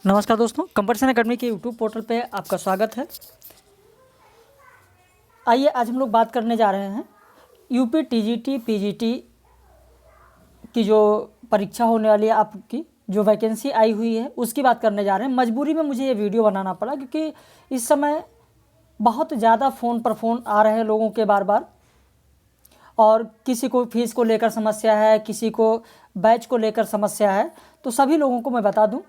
नमस्कार दोस्तों, competition academy के यूट्यूब पोर्टल पे आपका स्वागत है। आइए आज हम लोग बात करने जा रहे हैं यूपी टीजीटी पीजीटी की जो परीक्षा होने वाली है, आपकी जो वैकेंसी आई हुई है उसकी बात करने जा रहे हैं। मजबूरी में मुझे ये वीडियो बनाना पड़ा क्योंकि इस समय बहुत ज़्यादा फ़ोन पर फ़ोन आ रहे हैं लोगों के बार बार, और किसी को फ़ीस को लेकर समस्या है, किसी को बैच को लेकर समस्या है। तो सभी लोगों को मैं बता दूँ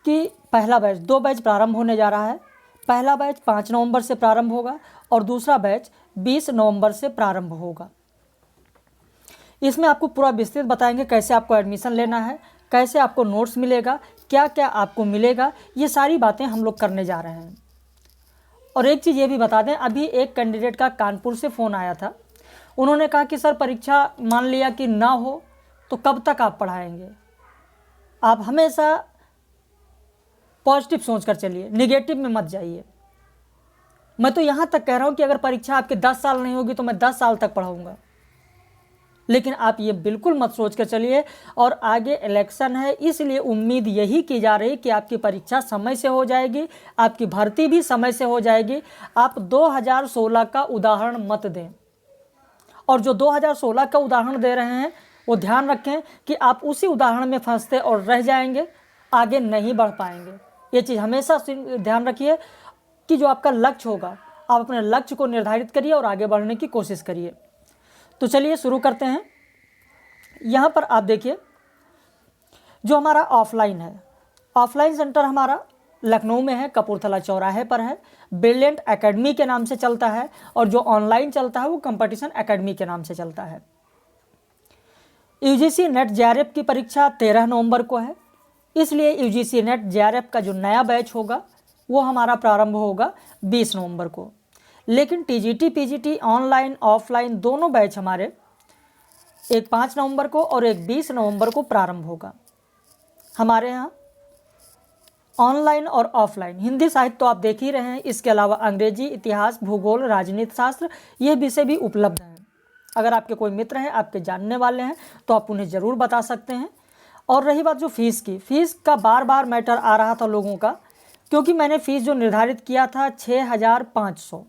कि पहला बैच 2 बैच प्रारंभ होने जा रहा है। पहला बैच 5 नवंबर से प्रारंभ होगा और दूसरा बैच 20 नवंबर से प्रारंभ होगा। इसमें आपको पूरा विस्तृत बताएंगे कैसे आपको एडमिशन लेना है, कैसे आपको नोट्स मिलेगा, क्या क्या आपको मिलेगा, ये सारी बातें हम लोग करने जा रहे हैं। और एक चीज़ ये भी बता दें, अभी एक कैंडिडेट का कानपुर से फ़ोन आया था। उन्होंने कहा कि सर परीक्षा मान लिया कि ना हो तो कब तक आप पढ़ाएंगे। आप हमेशा पॉजिटिव सोच कर चलिए, निगेटिव में मत जाइए। मैं तो यहाँ तक कह रहा हूँ कि अगर परीक्षा आपके 10 साल नहीं होगी तो मैं 10 साल तक पढ़ाऊँगा, लेकिन आप ये बिल्कुल मत सोच कर चलिए। और आगे इलेक्शन है, इसलिए उम्मीद यही की जा रही कि आपकी परीक्षा समय से हो जाएगी, आपकी भर्ती भी समय से हो जाएगी। आप 2016 का उदाहरण मत दें, और जो 2016 का उदाहरण दे रहे हैं वो ध्यान रखें कि आप उसी उदाहरण में फंसते और रह जाएंगे, आगे नहीं बढ़ पाएंगे। ये चीज़ हमेशा ध्यान रखिए कि जो आपका लक्ष्य होगा, आप अपने लक्ष्य को निर्धारित करिए और आगे बढ़ने की कोशिश करिए। तो चलिए शुरू करते हैं। यहाँ पर आप देखिए, जो हमारा ऑफलाइन है, ऑफलाइन सेंटर हमारा लखनऊ में है, कपूरथला चौराहे पर है, ब्रिलियंट एकेडमी के नाम से चलता है। और जो ऑनलाइन चलता है वो कंपटीशन एकेडमी के नाम से चलता है। यूजीसी नेट जेआरएफ की परीक्षा 13 नवंबर को है, इसलिए यूजीसी नेट जेआरएफ का जो नया बैच होगा वो हमारा प्रारंभ होगा 20 नवंबर को। लेकिन टीजीटी पीजीटी ऑनलाइन ऑफलाइन दोनों बैच हमारे एक 5 नवंबर को और एक 20 नवंबर को प्रारंभ होगा। हमारे यहाँ ऑनलाइन और ऑफलाइन हिंदी साहित्य तो आप देख ही रहे हैं, इसके अलावा अंग्रेजी, इतिहास, भूगोल, राजनीति शास्त्र ये विषय भी उपलब्ध हैं। अगर आपके कोई मित्र हैं, आपके जानने वाले हैं, तो आप उन्हें ज़रूर बता सकते हैं। और रही बात जो फ़ीस की, फ़ीस का बार बार मैटर आ रहा था लोगों का, क्योंकि मैंने फ़ीस जो निर्धारित किया था 6500,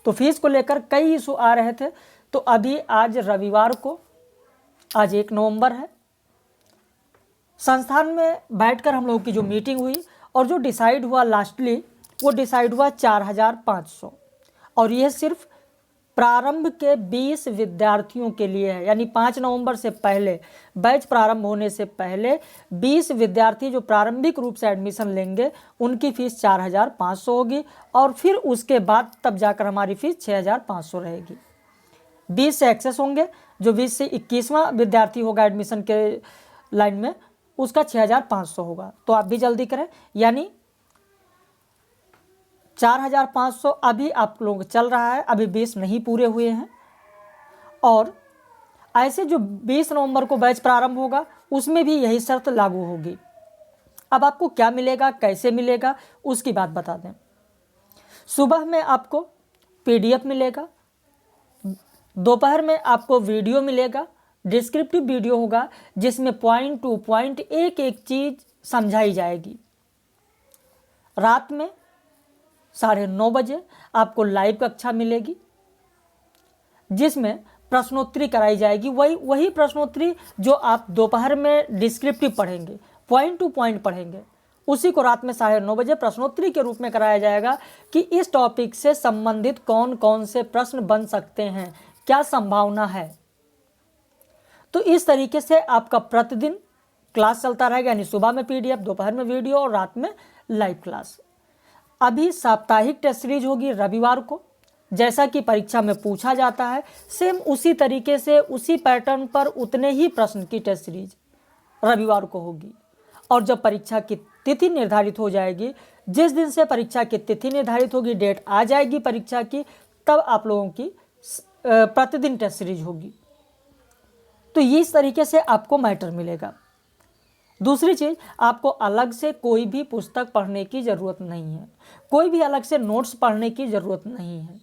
तो फ़ीस को लेकर कई इशू आ रहे थे। तो अभी आज रविवार को, आज 1 नवंबर है, संस्थान में बैठकर हम लोगों की जो मीटिंग हुई और जो डिसाइड हुआ लास्टली, वो डिसाइड हुआ 4500। और यह सिर्फ प्रारंभ के 20 विद्यार्थियों के लिए है, यानी 5 नवंबर से पहले, बैच प्रारंभ होने से पहले 20 विद्यार्थी जो प्रारंभिक रूप से एडमिशन लेंगे उनकी फ़ीस 4500 होगी। और फिर उसके बाद तब जाकर हमारी फ़ीस 6500 रहेगी। 20 से एक्सेस होंगे, जो 20 से 21वां विद्यार्थी होगा एडमिशन के लाइन में, उसका 6500 होगा। तो आप भी जल्दी करें, यानी 4500 अभी आप लोग चल रहा है, अभी 20 नहीं पूरे हुए हैं। और ऐसे जो 20 नवंबर को बैच प्रारंभ होगा उसमें भी यही शर्त लागू होगी। अब आपको क्या मिलेगा, कैसे मिलेगा, उसकी बात बता दें। सुबह में आपको पीडीएफ मिलेगा, दोपहर में आपको वीडियो मिलेगा, डिस्क्रिप्टिव वीडियो होगा जिसमें पॉइंट टू पॉइंट एक एक चीज़ समझाई जाएगी। रात में 9:30 बजे आपको लाइव कक्षा मिलेगी जिसमें प्रश्नोत्तरी कराई जाएगी। वही प्रश्नोत्तरी जो आप दोपहर में डिस्क्रिप्टिव पढ़ेंगे, पॉइंट टू पॉइंट पढ़ेंगे, उसी को रात में 9:30 बजे प्रश्नोत्तरी के रूप में कराया जाएगा कि इस टॉपिक से संबंधित कौन कौन से प्रश्न बन सकते हैं, क्या संभावना है। तो इस तरीके से आपका प्रतिदिन क्लास चलता रहेगा, यानी सुबह में पीडीएफ, दोपहर में वीडियो और रात में लाइव क्लास। अभी साप्ताहिक टेस्ट सीरीज होगी रविवार को, जैसा कि परीक्षा में पूछा जाता है, सेम उसी तरीके से उसी पैटर्न पर उतने ही प्रश्न की टेस्ट सीरीज रविवार को होगी। और जब परीक्षा की तिथि निर्धारित हो जाएगी, जिस दिन से परीक्षा की तिथि निर्धारित होगी, डेट आ जाएगी परीक्षा की, तब आप लोगों की प्रतिदिन टेस्ट सीरीज होगी। तो इस तरीके से आपको मैटर मिलेगा। दूसरी चीज़, आपको अलग से कोई भी पुस्तक पढ़ने की ज़रूरत नहीं है, कोई भी अलग से नोट्स पढ़ने की ज़रूरत नहीं है।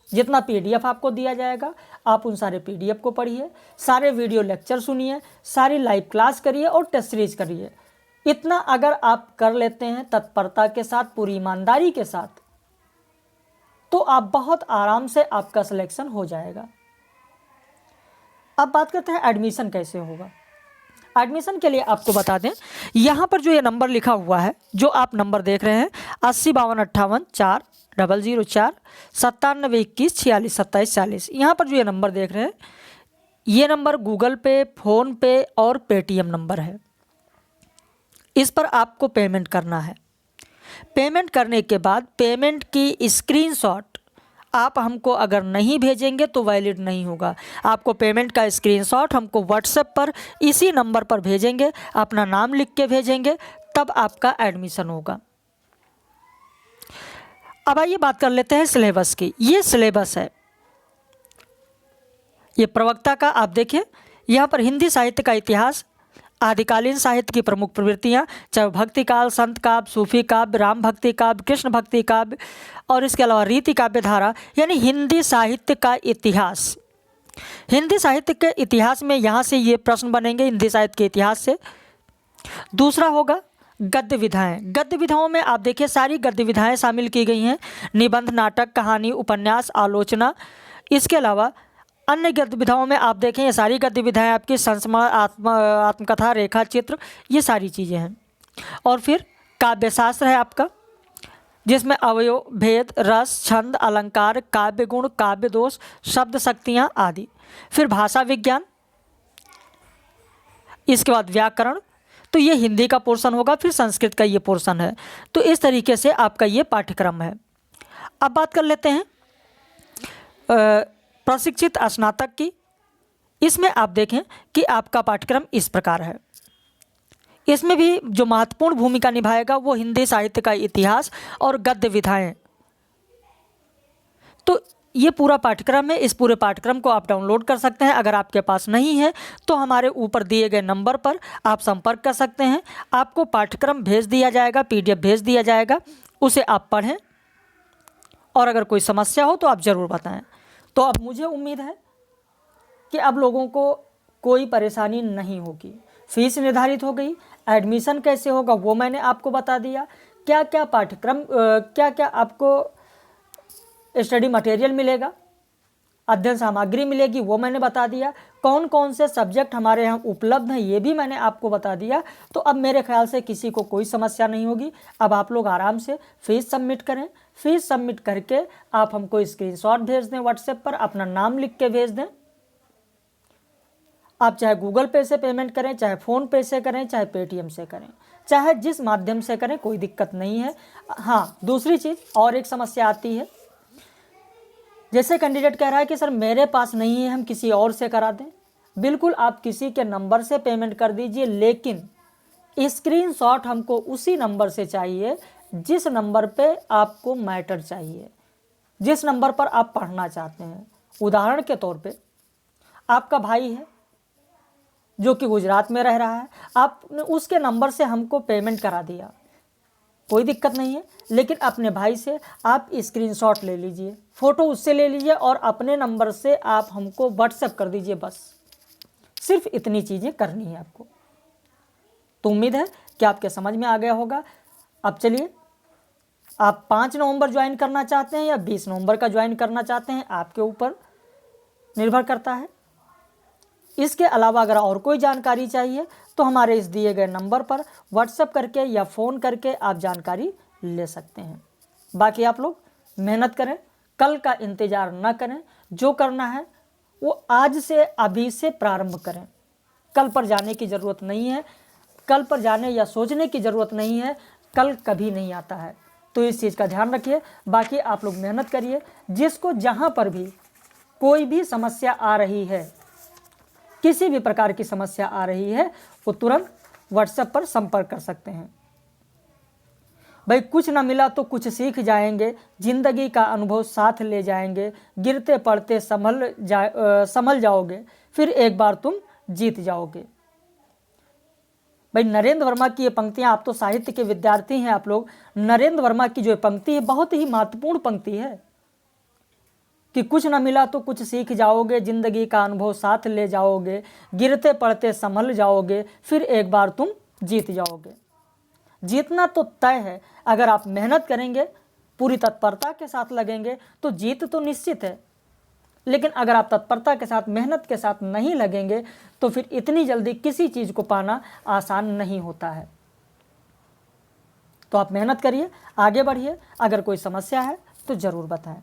जितना PDF आपको दिया जाएगा आप उन सारे PDF को पढ़िए, सारे वीडियो लेक्चर सुनिए, सारी लाइव क्लास करिए और टेस्ट सीरीज करिए। इतना अगर आप कर लेते हैं तत्परता के साथ, पूरी ईमानदारी के साथ, तो आप बहुत आराम से आपका सिलेक्शन हो जाएगा। अब बात करते हैं एडमिशन कैसे होगा। एडमिशन के लिए आपको बता दें, यहाँ पर जो ये नंबर लिखा हुआ है, जो आप नंबर देख रहे हैं 8052540004 97214646 यहाँ पर जो ये नंबर देख रहे हैं, ये नंबर गूगल पे, फ़ोन पे और पेटीएम नंबर है। इस पर आपको पेमेंट करना है। पेमेंट करने के बाद पेमेंट की स्क्रीनशॉट आप हमको अगर नहीं भेजेंगे तो वैलिड नहीं होगा। आपको पेमेंट का स्क्रीनशॉट हमको व्हाट्सएप पर इसी नंबर पर भेजेंगे, अपना नाम लिख के भेजेंगे, तब आपका एडमिशन होगा। अब आइए बात कर लेते हैं सिलेबस की। ये सिलेबस है, ये प्रवक्ता का। आप देखिए यहाँ पर हिंदी साहित्य का इतिहास, आदिकालीन साहित्य की प्रमुख प्रवृत्तियाँ, चाहे भक्ति काल, संत काव्य, सूफी काव्य, राम भक्ति काव्य, कृष्ण भक्ति काव्य और इसके अलावा रीति काव्य धारा, यानी हिंदी साहित्य का इतिहास। हिंदी साहित्य के इतिहास में यहाँ से ये प्रश्न बनेंगे हिंदी साहित्य के इतिहास से। दूसरा होगा गद्य विधाएँ। गद्य विधाओं में आप देखिए सारी गद्य विधाएँ शामिल की गई हैं, निबंध, नाटक, कहानी, उपन्यास, आलोचना। इसके अलावा अन्य गद्य विधाओं में आप देखें ये सारी गद्य विधाएँ आपकी संस्मरण, आत्मकथा, रेखा चित्र, ये सारी चीज़ें हैं। और फिर काव्यशास्त्र है आपका, जिसमें अवयव, भेद, रस, छंद, अलंकार, काव्य गुण, काव्य दोष, शब्द शक्तियाँ आदि। फिर भाषा विज्ञान, इसके बाद व्याकरण। तो ये हिंदी का पोर्शन होगा, फिर संस्कृत का ये पोर्शन है। तो इस तरीके से आपका ये पाठ्यक्रम है। अब बात कर लेते हैं प्रशिक्षित स्नातक की। इसमें आप देखें कि आपका पाठ्यक्रम इस प्रकार है। इसमें भी जो महत्वपूर्ण भूमिका निभाएगा वो हिंदी साहित्य का इतिहास और गद्य विधाएँ। तो ये पूरा पाठ्यक्रम है। इस पूरे पाठ्यक्रम को आप डाउनलोड कर सकते हैं। अगर आपके पास नहीं है तो हमारे ऊपर दिए गए नंबर पर आप संपर्क कर सकते हैं। आपको पाठ्यक्रम भेज दिया जाएगा, PDF भेज दिया जाएगा, उसे आप पढ़ें और अगर कोई समस्या हो तो आप ज़रूर बताएं। तो अब मुझे उम्मीद है कि अब लोगों को कोई परेशानी नहीं होगी। फीस निर्धारित हो गई, एडमिशन कैसे होगा वो मैंने आपको बता दिया, क्या क्या पाठ्यक्रम, क्या क्या आपको स्टडी मटेरियल मिलेगा, अध्ययन सामग्री मिलेगी वो मैंने बता दिया, कौन कौन से सब्जेक्ट हमारे यहाँ उपलब्ध हैं ये भी मैंने आपको बता दिया। तो अब मेरे ख्याल से किसी को कोई समस्या नहीं होगी। अब आप लोग आराम से फीस सबमिट करें। फीस सबमिट करके आप हमको स्क्रीनशॉट भेज दें, व्हाट्सएप पर अपना नाम लिख के भेज दें। आप चाहे गूगल पे से पेमेंट करें, चाहे फ़ोन पे से करें, चाहे पेटीएम से करें, चाहे जिस माध्यम से करें, कोई दिक्कत नहीं है। हाँ, दूसरी चीज़ और एक समस्या आती है, जैसे कैंडिडेट कह रहा है कि सर मेरे पास नहीं है, हम किसी और से करा दें। बिल्कुल आप किसी के नंबर से पेमेंट कर दीजिए, लेकिन स्क्रीनशॉट हमको उसी नंबर से चाहिए जिस नंबर पे आपको मैटर चाहिए, जिस नंबर पर आप पढ़ना चाहते हैं। उदाहरण के तौर पे आपका भाई है जो कि गुजरात में रह रहा है, आपने उसके नंबर से हमको पेमेंट करा दिया, कोई दिक्कत नहीं है, लेकिन अपने भाई से आप स्क्रीनशॉट ले लीजिए, फ़ोटो उससे ले लीजिए और अपने नंबर से आप हमको व्हाट्सएप कर दीजिए। बस सिर्फ इतनी चीज़ें करनी है आपको। तो उम्मीद है कि आपके समझ में आ गया होगा। अब चलिए, आप 5 नवंबर ज्वाइन करना चाहते हैं या 20 नवंबर का ज्वाइन करना चाहते हैं, आपके ऊपर निर्भर करता है। इसके अलावा अगर और कोई जानकारी चाहिए तो हमारे इस दिए गए नंबर पर व्हाट्सएप करके या फ़ोन करके आप जानकारी ले सकते हैं। बाकी आप लोग मेहनत करें, कल का इंतज़ार ना करें। जो करना है वो आज से, अभी से प्रारंभ करें। कल पर जाने की ज़रूरत नहीं है, कल पर जाने या सोचने की ज़रूरत नहीं है, कल कभी नहीं आता है। तो इस चीज़ का ध्यान रखिए। बाकी आप लोग मेहनत करिए। जिसको जहाँ पर भी कोई भी समस्या आ रही है, किसी भी प्रकार की समस्या आ रही है, वो तुरंत व्हाट्सएप पर संपर्क कर सकते हैं। भाई कुछ ना मिला तो कुछ सीख जाएंगे, जिंदगी का अनुभव साथ ले जाएंगे, गिरते पड़ते संभल जाओगे, फिर एक बार तुम जीत जाओगे। भाई नरेंद्र वर्मा की ये पंक्तियाँ, आप तो साहित्य के विद्यार्थी हैं, आप लोग नरेंद्र वर्मा की जो पंक्ति है बहुत ही महत्वपूर्ण पंक्ति है। कि कुछ ना मिला तो कुछ सीख जाओगे, ज़िंदगी का अनुभव साथ ले जाओगे, गिरते पड़ते संभल जाओगे, फिर एक बार तुम जीत जाओगे। जीतना तो तय है। अगर आप मेहनत करेंगे, पूरी तत्परता के साथ लगेंगे तो जीत तो निश्चित है। लेकिन अगर आप तत्परता के साथ, मेहनत के साथ नहीं लगेंगे तो फिर इतनी जल्दी किसी चीज़ को पाना आसान नहीं होता है। तो आप मेहनत करिए, आगे बढ़िए। अगर कोई समस्या है तो ज़रूर बताएं।